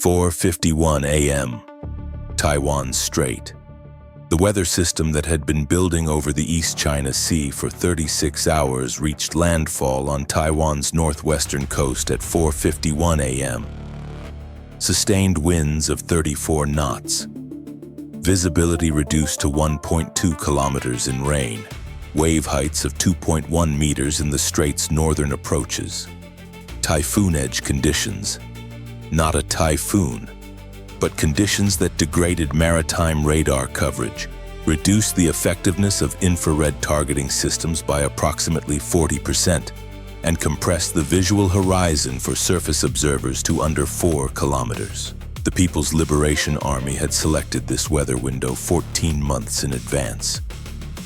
4:51 a.m. Taiwan Strait. The weather system that had been building over the East China Sea for 36 hours reached landfall on Taiwan's northwestern coast at 4:51 a.m. Sustained winds of 34 knots. Visibility reduced to 1.2 kilometers in rain. Wave heights of 2.1 meters in the strait's northern approaches. Typhoon edge conditions. Not a typhoon, but conditions that degraded maritime radar coverage, reduced the effectiveness of infrared targeting systems by approximately 40%, and compressed the visual horizon for surface observers to under 4 kilometers. The People's Liberation Army had selected this weather window 14 months in advance.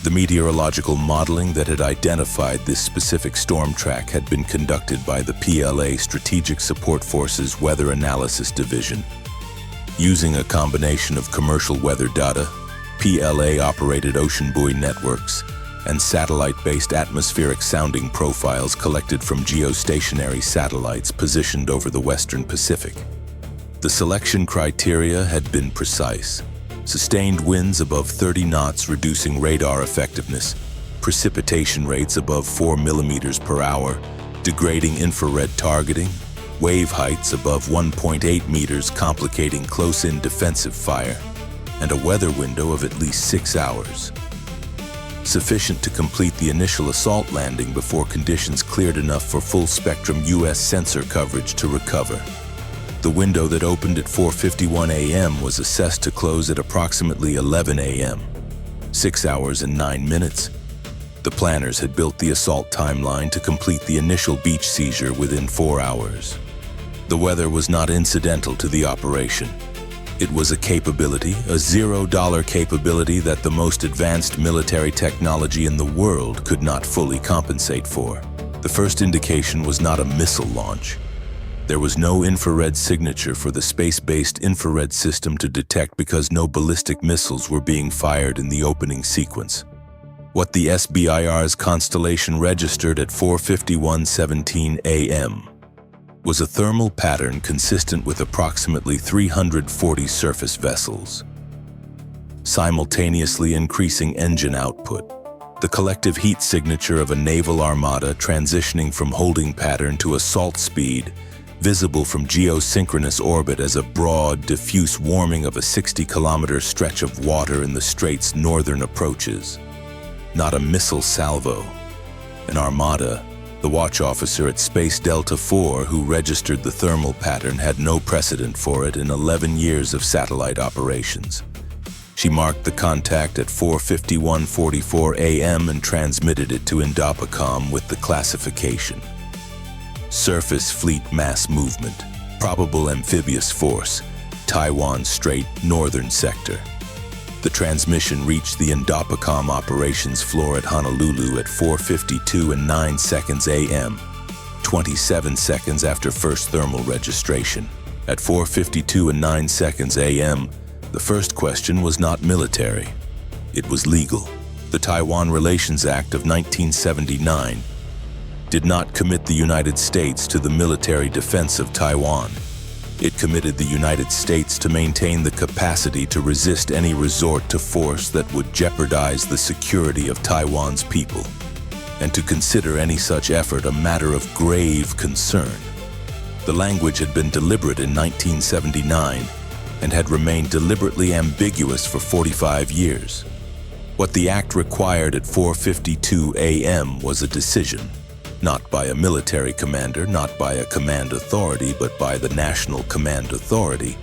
The meteorological modeling that had identified this specific storm track had been conducted by the PLA Strategic Support Forces Weather Analysis Division. Using a combination of commercial weather data, PLA-operated ocean buoy networks, and satellite-based atmospheric sounding profiles collected from geostationary satellites positioned over the Western Pacific. The selection criteria had been precise. Sustained winds above 30 knots reducing radar effectiveness, precipitation rates above 4 millimeters per hour, degrading infrared targeting, wave heights above 1.8 meters complicating close-in defensive fire, and a weather window of at least 6 hours. Sufficient to complete the initial assault landing before conditions cleared enough for full-spectrum U.S. sensor coverage to recover. The window that opened at 4:51 a.m. was assessed to close at approximately 11 a.m., 6 hours and 9 minutes. The planners had built the assault timeline to complete the initial beach seizure within 4 hours. The weather was not incidental to the operation. It was a capability, a $0 capability that the most advanced military technology in the world could not fully compensate for. The first indication was not a missile launch. There was no infrared signature for the space-based infrared system to detect because no ballistic missiles were being fired in the opening sequence. What the SBIRS constellation registered at 4:51:17 a.m. was a thermal pattern consistent with approximately 340 surface vessels, simultaneously increasing engine output. The collective heat signature of a naval armada transitioning from holding pattern to assault speed, visible from geosynchronous orbit as a broad, diffuse warming of a 60-kilometer stretch of water in the strait's northern approaches. Not a missile salvo. An armada. The watch officer at Space Delta 4 who registered the thermal pattern had no precedent for it in 11 years of satellite operations. She marked the contact at 4:51:44 a.m. and transmitted it to Indopacom with the classification: Surface Fleet Mass Movement, Probable Amphibious Force, Taiwan Strait, Northern Sector. The transmission reached the Indopacom operations floor at Honolulu at 4:52:09 a.m., 27 seconds after first thermal registration. At 4:52:09 a.m., the first question was not military. It was legal. The Taiwan Relations Act of 1979 did not commit the United States to the military defense of Taiwan. It committed the United States to maintain the capacity to resist any resort to force that would jeopardize the security of Taiwan's people, and to consider any such effort a matter of grave concern. The language had been deliberate in 1979 and had remained deliberately ambiguous for 45 years. What the act required at 4:52 a.m. was a decision. Not by a military commander, not by a command authority, but by the National Command Authority,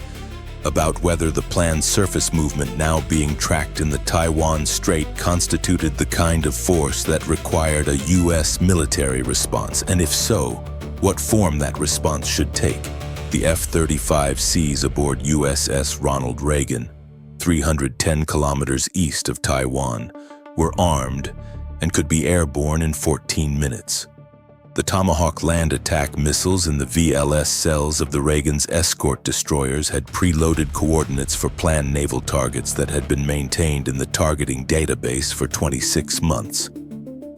about whether the planned surface movement now being tracked in the Taiwan Strait constituted the kind of force that required a U.S. military response, and if so, what form that response should take. The F-35Cs aboard USS Ronald Reagan, 310 kilometers east of Taiwan, were armed and could be airborne in 14 minutes. The Tomahawk land attack missiles in the VLS cells of the Reagan's escort destroyers had preloaded coordinates for planned naval targets that had been maintained in the targeting database for 26 months.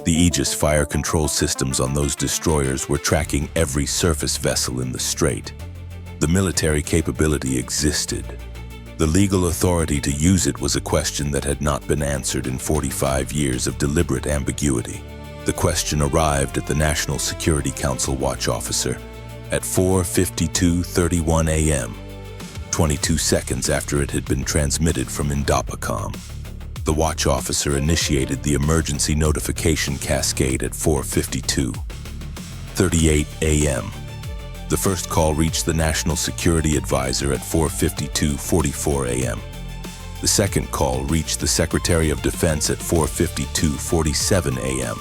The Aegis fire control systems on those destroyers were tracking every surface vessel in the strait. The military capability existed. The legal authority to use it was a question that had not been answered in 45 years of deliberate ambiguity. The question arrived at the National Security Council watch officer at 4:52:31 a.m., 22 seconds after it had been transmitted from Indopacom. The watch officer initiated the emergency notification cascade at 4:52:38 a.m. The first call reached the National Security Advisor at 4:52:44 a.m. The second call reached the Secretary of Defense at 4:52:47 a.m.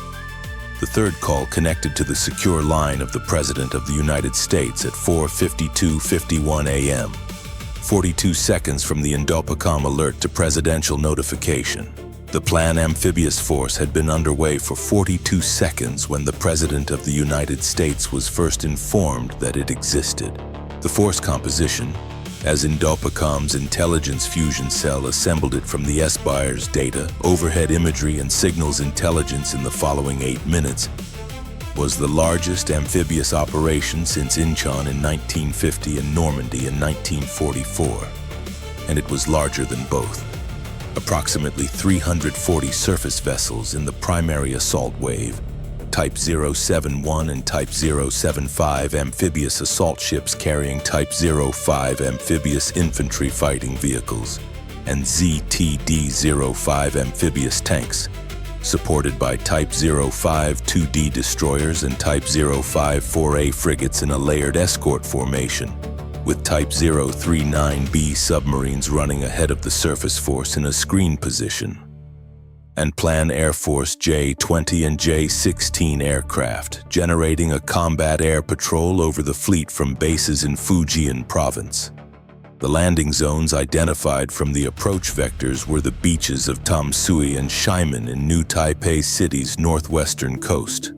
The third call connected to the secure line of the President of the United States at 4:52:51 a.m., 42 seconds from the Indopacom alert to presidential notification. The planned amphibious force had been underway for 42 seconds when the President of the United States was first informed that it existed. The force composition, as Indopacom's intelligence fusion cell assembled it from the SBIRS data, overhead imagery, and signals intelligence in the following 8 minutes, was the largest amphibious operation since Incheon in 1950 and Normandy in 1944. And it was larger than both. Approximately 340 surface vessels in the primary assault wave, Type 071 and Type 075 amphibious assault ships carrying Type 05 amphibious infantry fighting vehicles, and ZTD-05 amphibious tanks, supported by Type 05 2D destroyers and Type 05 4A frigates in a layered escort formation, with Type 039B submarines running ahead of the surface force in a screen position, and Plan Air Force J-20 and J-16 aircraft, generating a combat air patrol over the fleet from bases in Fujian Province. The landing zones identified from the approach vectors were the beaches of Tamsui and Shimen in New Taipei City's northwestern coast,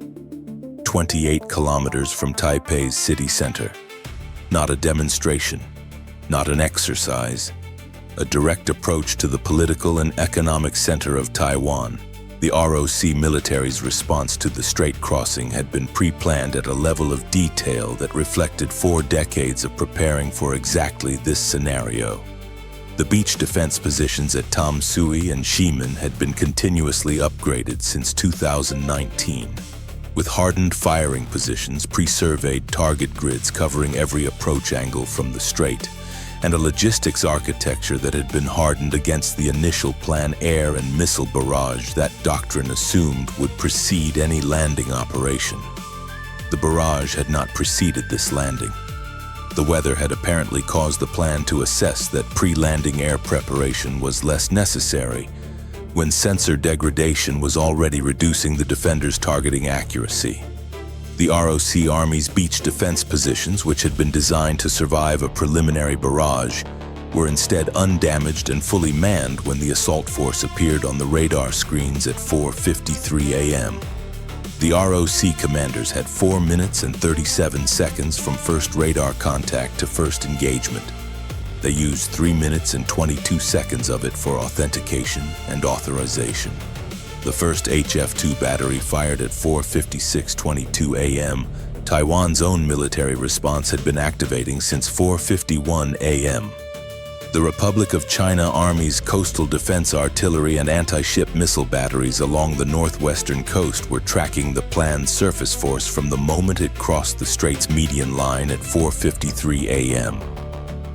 28 kilometers from Taipei's city center. Not a demonstration, not an exercise, a direct approach to the political and economic center of Taiwan. The ROC military's response to the Strait crossing had been pre-planned at a level of detail that reflected 4 decades of preparing for exactly this scenario. The beach defense positions at Tamsui and Shimen had been continuously upgraded since 2019, with hardened firing positions, pre-surveyed target grids covering every approach angle from the strait, and a logistics architecture that had been hardened against the initial plan air and missile barrage that doctrine assumed would precede any landing operation. The barrage had not preceded this landing. The weather had apparently caused the plan to assess that pre-landing air preparation was less necessary, when sensor degradation was already reducing the defenders' targeting accuracy. The ROC Army's beach defense positions, which had been designed to survive a preliminary barrage, were instead undamaged and fully manned when the assault force appeared on the radar screens at 4:53 a.m. The ROC commanders had 4 minutes and 37 seconds from first radar contact to first engagement. They used 3 minutes and 22 seconds of it for authentication and authorization. The first HF-2 battery fired at 4:56:22 a.m. Taiwan's own military response had been activating since 4:51 a.m. The Republic of China Army's coastal defense artillery and anti-ship missile batteries along the northwestern coast were tracking the planned surface force from the moment it crossed the strait's median line at 4:53 a.m.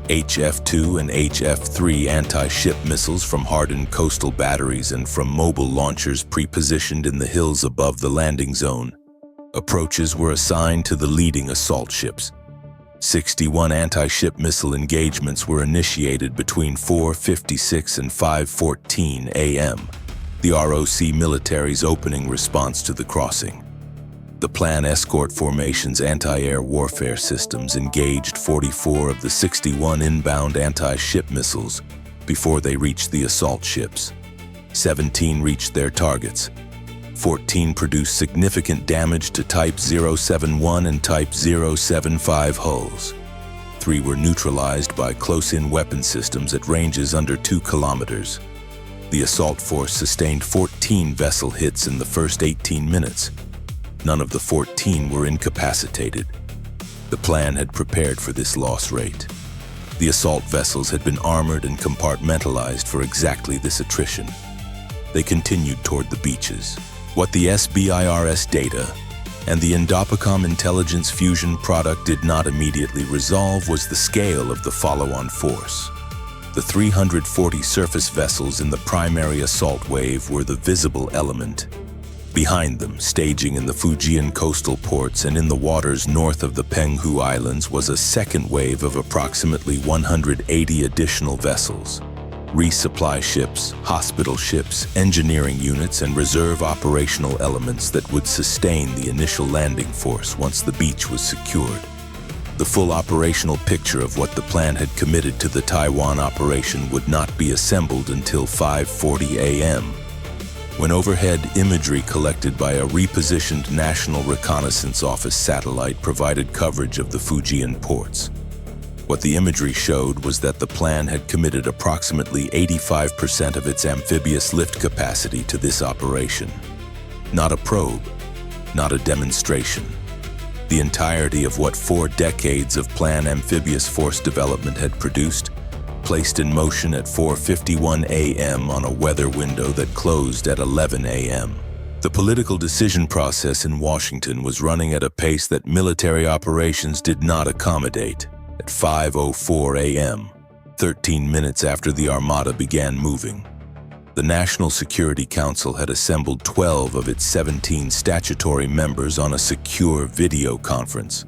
HF-2 and HF-3 anti-ship missiles from hardened coastal batteries and from mobile launchers pre-positioned in the hills above the landing zone. Approaches were assigned to the leading assault ships. 61 anti-ship missile engagements were initiated between 4:56 and 5:14 a.m., the ROC military's opening response to the crossing. The plan escort formation's anti-air warfare systems engaged 44 of the 61 inbound anti-ship missiles before they reached the assault ships. 17 reached their targets. 14 produced significant damage to Type 071 and Type 075 hulls. 3 were neutralized by close-in weapon systems at ranges under 2 kilometers. The assault force sustained 14 vessel hits in the first 18 minutes. None of the 14 were incapacitated. The plan had prepared for this loss rate. The assault vessels had been armored and compartmentalized for exactly this attrition. They continued toward the beaches. What the SBIRS data and the Indopacom intelligence fusion product did not immediately resolve was the scale of the follow-on force. The 340 surface vessels in the primary assault wave were the visible element. Behind them, staging in the Fujian coastal ports and in the waters north of the Penghu Islands, was a second wave of approximately 180 additional vessels. Resupply ships, hospital ships, engineering units, and reserve operational elements that would sustain the initial landing force once the beach was secured. The full operational picture of what the plan had committed to the Taiwan operation would not be assembled until 5:40 a.m., when overhead imagery collected by a repositioned National Reconnaissance Office satellite provided coverage of the Fujian ports. What the imagery showed was that the plan had committed approximately 85% of its amphibious lift capacity to this operation. Not a probe, not a demonstration. The entirety of what 4 decades of planned amphibious force development had produced, placed in motion at 4:51 a.m. on a weather window that closed at 11 a.m. The political decision process in Washington was running at a pace that military operations did not accommodate. At 5:04 a.m., 13 minutes after the Armada began moving, the National Security Council had assembled 12 of its 17 statutory members on a secure video conference.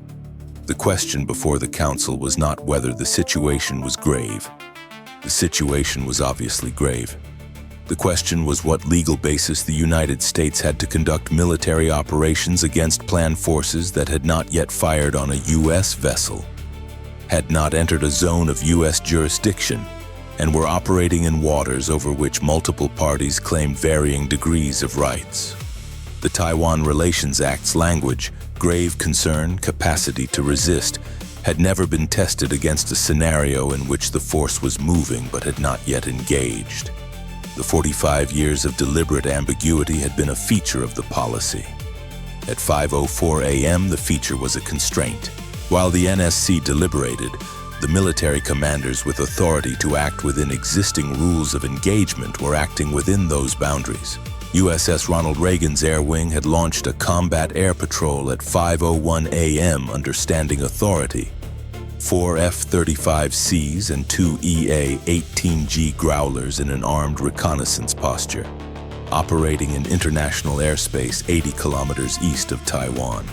The question before the Council was not whether the situation was grave. The situation was obviously grave. The question was what legal basis the United States had to conduct military operations against planned forces that had not yet fired on a U.S. vessel, had not entered a zone of U.S. jurisdiction, and were operating in waters over which multiple parties claimed varying degrees of rights. The Taiwan Relations Act's language, grave concern, capacity to resist, had never been tested against a scenario in which the force was moving but had not yet engaged. The 45 years of deliberate ambiguity had been a feature of the policy. At 5:04 a.m., the feature was a constraint. While the NSC deliberated, the military commanders with authority to act within existing rules of engagement were acting within those boundaries. USS Ronald Reagan's Air Wing had launched a combat air patrol at 5:01 a.m. under standing authority. 4 F-35Cs and 2 EA-18G Growlers in an armed reconnaissance posture, operating in international airspace 80 kilometers east of Taiwan.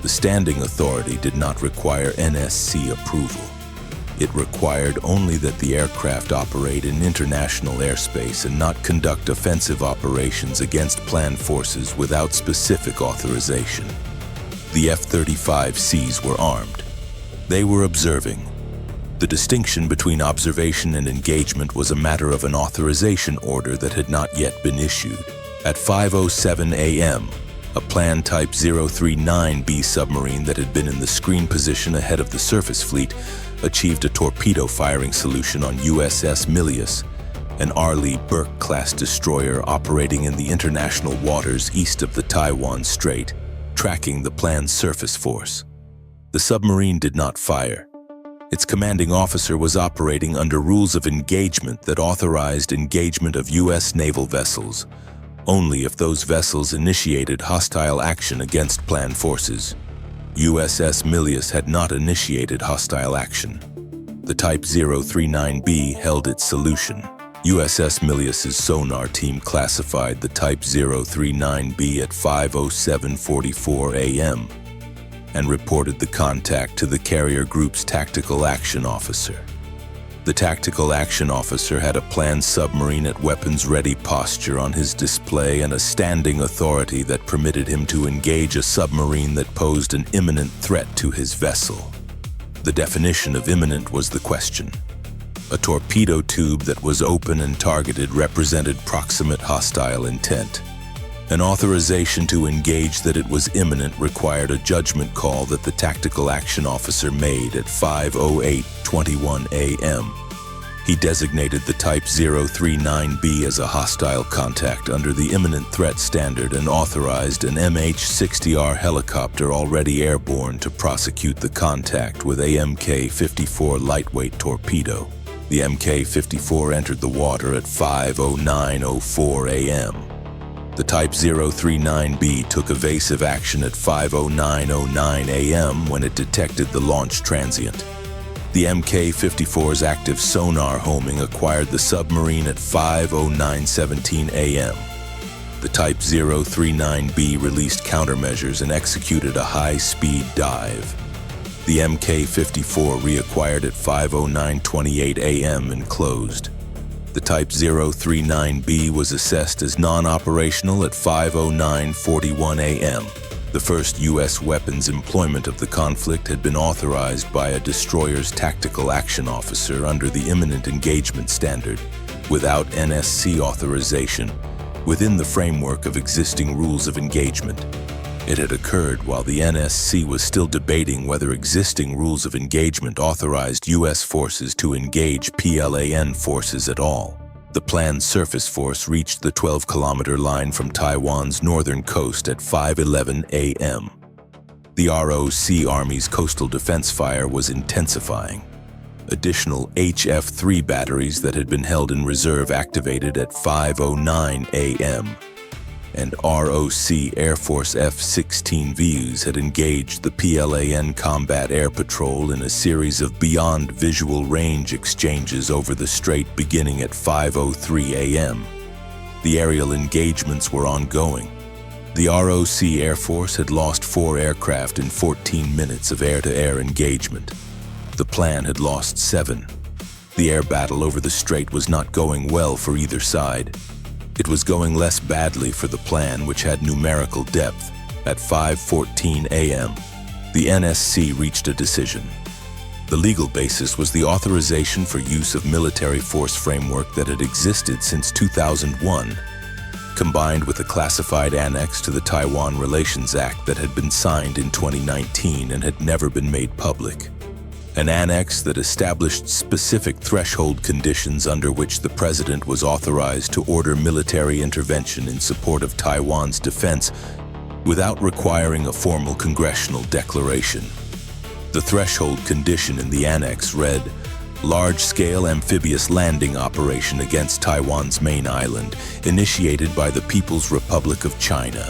The standing authority did not require NSC approval. It required only that the aircraft operate in international airspace and not conduct offensive operations against planned forces without specific authorization. The F-35Cs were armed. They were observing. The distinction between observation and engagement was a matter of an authorization order that had not yet been issued. At 5:07 a.m., a planned Type 039B submarine that had been in the screen position ahead of the surface fleet achieved a torpedo firing solution on USS Milius, an Arleigh Burke-class destroyer operating in the international waters east of the Taiwan Strait, tracking the planned surface force. The submarine did not fire. Its commanding officer was operating under rules of engagement that authorized engagement of U.S. naval vessels, only if those vessels initiated hostile action against planned forces. USS Milius had not initiated hostile action. The Type 039B held its solution. USS Milius's sonar team classified the Type 039B at 5:07:44 a.m. and reported the contact to the carrier group's tactical action officer. The tactical action officer had a planned submarine at weapons-ready posture on his display and a standing authority that permitted him to engage a submarine that posed an imminent threat to his vessel. The definition of imminent was the question. A torpedo tube that was open and targeted represented proximate hostile intent. An authorization to engage that it was imminent required a judgment call that the tactical action officer made at 5:08:21 a.m. He designated the Type 039B as a hostile contact under the imminent threat standard and authorized an MH-60R helicopter already airborne to prosecute the contact with a Mk-54 lightweight torpedo. The Mk-54 entered the water at 5:09:04 a.m. The Type 039B took evasive action at 5:09:09 a.m. when it detected the launch transient. The Mk-54's active sonar homing acquired the submarine at 5:09:17 a.m. The Type 039B released countermeasures and executed a high-speed dive. The Mk-54 reacquired at 5:09:28 a.m. and closed. The Type 039B was assessed as non-operational at 5:09:41 a.m. The first U.S. weapons employment of the conflict had been authorized by a destroyer's tactical action officer under the imminent engagement standard, without NSC authorization, within the framework of existing rules of engagement. It had occurred while the NSC was still debating whether existing rules of engagement authorized U.S. forces to engage PLAN forces at all. The planned surface force reached the 12-kilometer line from Taiwan's northern coast at 5:11 a.m. The ROC Army's coastal defense fire was intensifying. Additional HF-3 batteries that had been held in reserve activated at 5:09 a.m. and ROC Air Force F-16 VUs had engaged the PLAN Combat Air Patrol in a series of beyond visual range exchanges over the strait beginning at 5:03 a.m. The aerial engagements were ongoing. The ROC Air Force had lost 4 aircraft in 14 minutes of air-to-air engagement. The plan had lost 7. The air battle over the strait was not going well for either side. It was going less badly for the plan, which had numerical depth. At 5:14 a.m., the NSC reached a decision. The legal basis was the authorization for use of military force framework that had existed since 2001, combined with a classified annex to the Taiwan Relations Act that had been signed in 2019 and had never been made public. An annex that established specific threshold conditions under which the president was authorized to order military intervention in support of Taiwan's defense without requiring a formal congressional declaration. The threshold condition in the annex read, large-scale amphibious landing operation against Taiwan's main island, initiated by the People's Republic of China.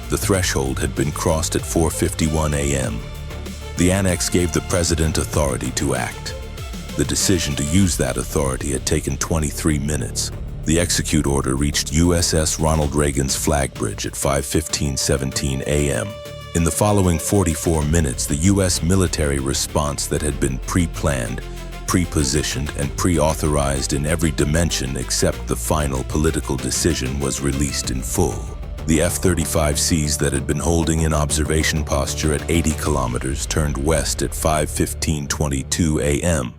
The threshold had been crossed at 4:51 a.m. The annex gave the president authority to act. The decision to use that authority had taken 23 minutes. The execute order reached USS Ronald Reagan's flag bridge at 5:17 a.m. In the following 44 minutes, the U.S. military response that had been pre-planned, pre-positioned, and pre-authorized in every dimension except the final political decision was released in full. The F-35Cs that had been holding in observation posture at 80 kilometers turned west at 5:15:22 a.m.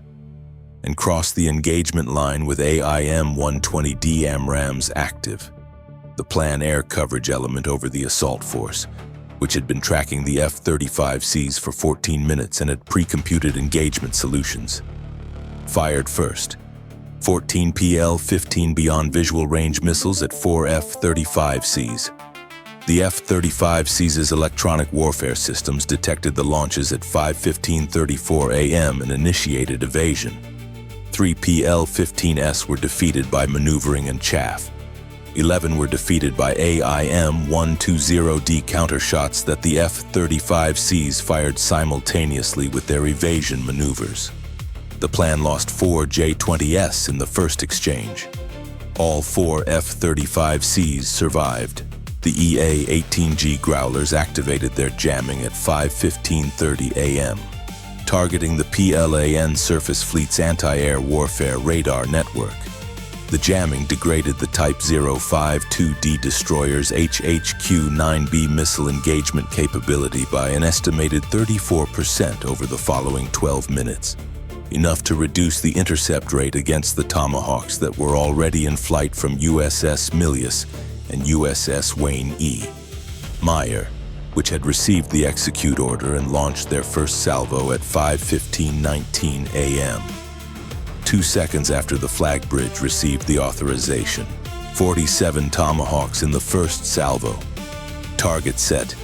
and crossed the engagement line with AIM-120D AMRAAMs active, the plan air coverage element over the assault force, which had been tracking the F-35Cs for 14 minutes and had pre-computed engagement solutions. Fired first. 14 PL-15 beyond visual range missiles at 4 F-35Cs. The F-35Cs' electronic warfare systems detected the launches at 5:15:34 a.m. and initiated evasion. 3 PL-15S were defeated by maneuvering and chaff. 11 were defeated by AIM-120D countershots that the F-35Cs fired simultaneously with their evasion maneuvers. The plan lost 4 J-20S in the first exchange. All 4 F-35Cs survived. The EA-18G Growlers activated their jamming at 5:15:30 a.m., targeting the PLAN Surface Fleet's anti-air warfare radar network. The jamming degraded the Type 052D destroyer's HHQ-9B missile engagement capability by an estimated 34% over the following 12 minutes, enough to reduce the intercept rate against the Tomahawks that were already in flight from USS Milius and USS Wayne E. Meyer, which had received the execute order and launched their first salvo at 5:15:19 a.m. 2 seconds after the flag bridge received the authorization. 47 Tomahawks in the first salvo. Target set: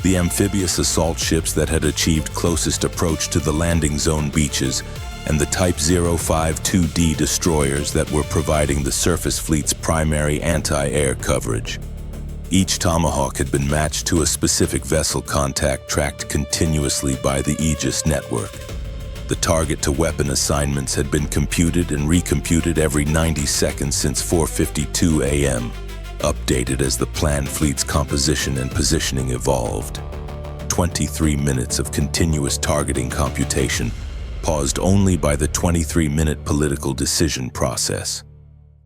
the amphibious assault ships that had achieved closest approach to the landing zone beaches and the Type 052D destroyers that were providing the surface fleet's primary anti-air coverage. Each Tomahawk had been matched to a specific vessel contact tracked continuously by the Aegis network. The target-to-weapon assignments had been computed and recomputed every 90 seconds since 4:52 a.m., updated as the planned fleet's composition and positioning evolved. 23 minutes of continuous targeting computation, paused only by the 23-minute political decision process.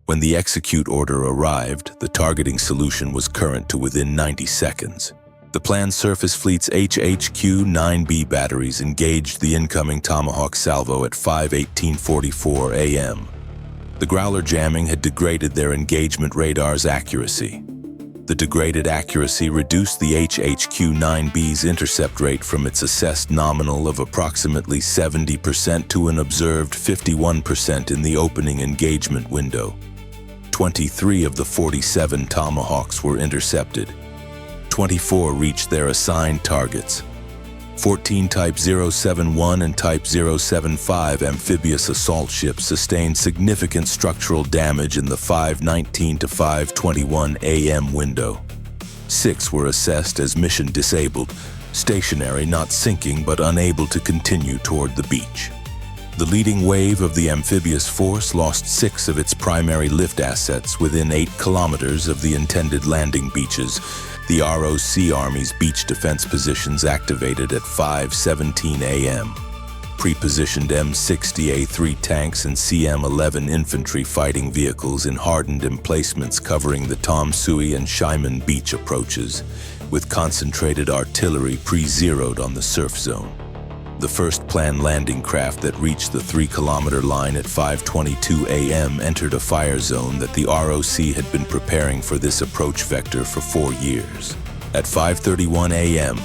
When the execute order arrived, the targeting solution was current to within 90 seconds. The planned surface fleet's HHQ-9B batteries engaged the incoming Tomahawk salvo at 5:18:44 a.m. The Growler jamming had degraded their engagement radar's accuracy. The degraded accuracy reduced the HHQ-9B's intercept rate from its assessed nominal of approximately 70% to an observed 51% in the opening engagement window. 23 of the 47 Tomahawks were intercepted. 24 reached their assigned targets. 14 Type 071 and Type 075 amphibious assault ships sustained significant structural damage in the 5:19 to 5:21 a.m. window. 6 were assessed as mission disabled, stationary, not sinking, but unable to continue toward the beach. The leading wave of the amphibious force lost 6 of its primary lift assets within 8 kilometers of the intended landing beaches. The ROC Army's beach defense positions activated at 5:17 a.m. Pre-positioned M60A3 tanks and CM-11 infantry fighting vehicles in hardened emplacements covering the Tamsui and Shimen beach approaches, with concentrated artillery pre-zeroed on the surf zone. The first planned landing craft that reached the 3-kilometer line at 5:22 a.m. entered a fire zone that the ROC had been preparing for this approach vector for 4 years. At 5:31 a.m.,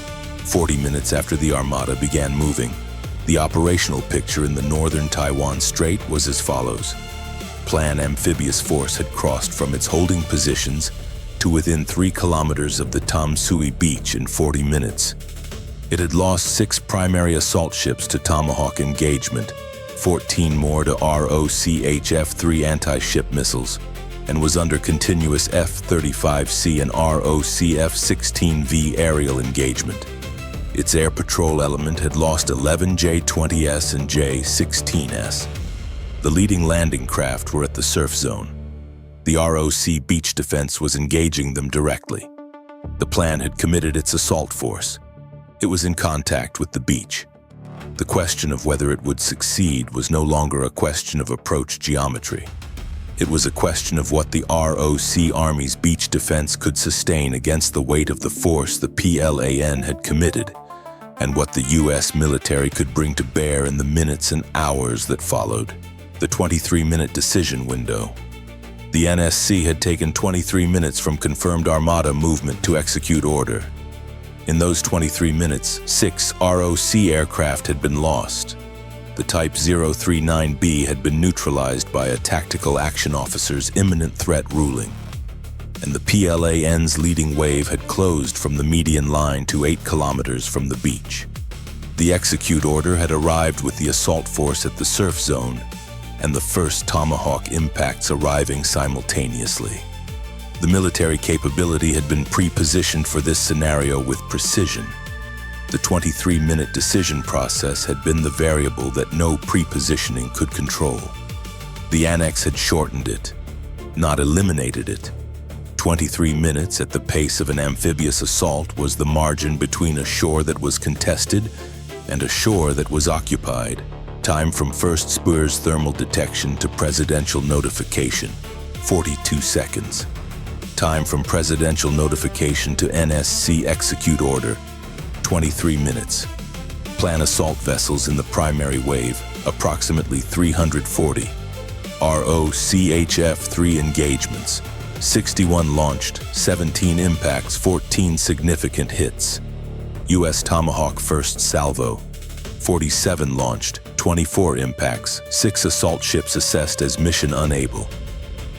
40 minutes after the Armada began moving, the operational picture in the northern Taiwan Strait was as follows. Planned amphibious force had crossed from its holding positions to within 3 kilometers of the Tamsui beach in 40 minutes. It had lost 6 primary assault ships to Tomahawk engagement, 14 more to ROCHF-3 anti-ship missiles, and was under continuous F-35C and ROCF-16V aerial engagement. Its air patrol element had lost 11 J-20S and J-16S. The leading landing craft were at the surf zone. The ROC beach defense was engaging them directly. The plan had committed its assault force. It was in contact with the beach. The question of whether it would succeed was no longer a question of approach geometry. It was a question of what the ROC Army's beach defense could sustain against the weight of the force the PLAN had committed, and what the U.S. military could bring to bear in the minutes and hours that followed. The 23-minute decision window. The NSC had taken 23 minutes from confirmed Armada movement to execute order. In those 23 minutes, 6 ROC aircraft had been lost. The Type 039B had been neutralized by a tactical action officer's imminent threat ruling, and the PLAN's leading wave had closed from the median line to 8 kilometers from the beach. The execute order had arrived with the assault force at the surf zone, and the first Tomahawk impacts arriving simultaneously. The military capability had been pre-positioned for this scenario with precision. The 23-minute decision process had been the variable that no pre-positioning could control. The annex had shortened it, not eliminated it. 23 minutes at the pace of an amphibious assault was the margin between a shore that was contested and a shore that was occupied. Time from first SBIRS thermal detection to presidential notification, 42 seconds. Time from presidential notification to NSC execute order, 23 minutes. Plan assault vessels in the primary wave, approximately 340. ROCHF-3 engagements, 61 launched, 17 impacts, 14 significant hits. U.S. Tomahawk first salvo, 47 launched, 24 impacts, 6 assault ships assessed as mission unable.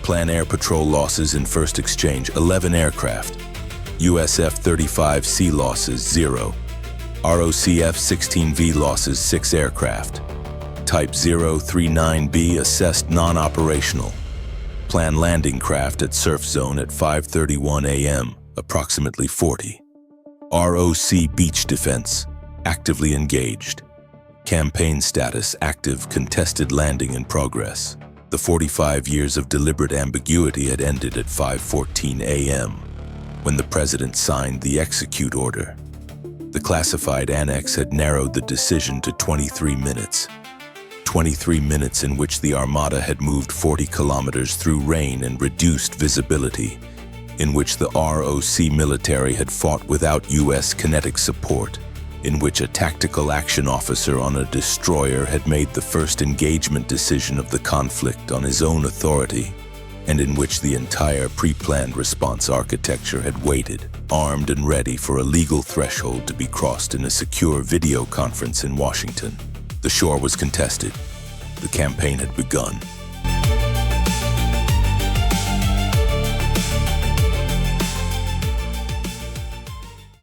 Plan air patrol losses in first exchange, 11 aircraft. US F-35C losses, 0. ROC F-16V losses, 6 aircraft. Type 039B assessed non-operational. Plan landing craft at surf zone at 5:31 a.m., approximately 40. ROC beach defense, actively engaged. Campaign status active, contested landing in progress. The 45 years of deliberate ambiguity had ended at 5:14 a.m. when the president signed the execute order. The classified annex had narrowed the decision to 23 minutes. 23 minutes in which the Armada had moved 40 kilometers through rain and reduced visibility, in which the ROC military had fought without U.S. kinetic support, in which a tactical action officer on a destroyer had made the first engagement decision of the conflict on his own authority, and in which the entire pre-planned response architecture had waited, armed and ready for a legal threshold to be crossed in a secure video conference in Washington. The shore was contested. The campaign had begun.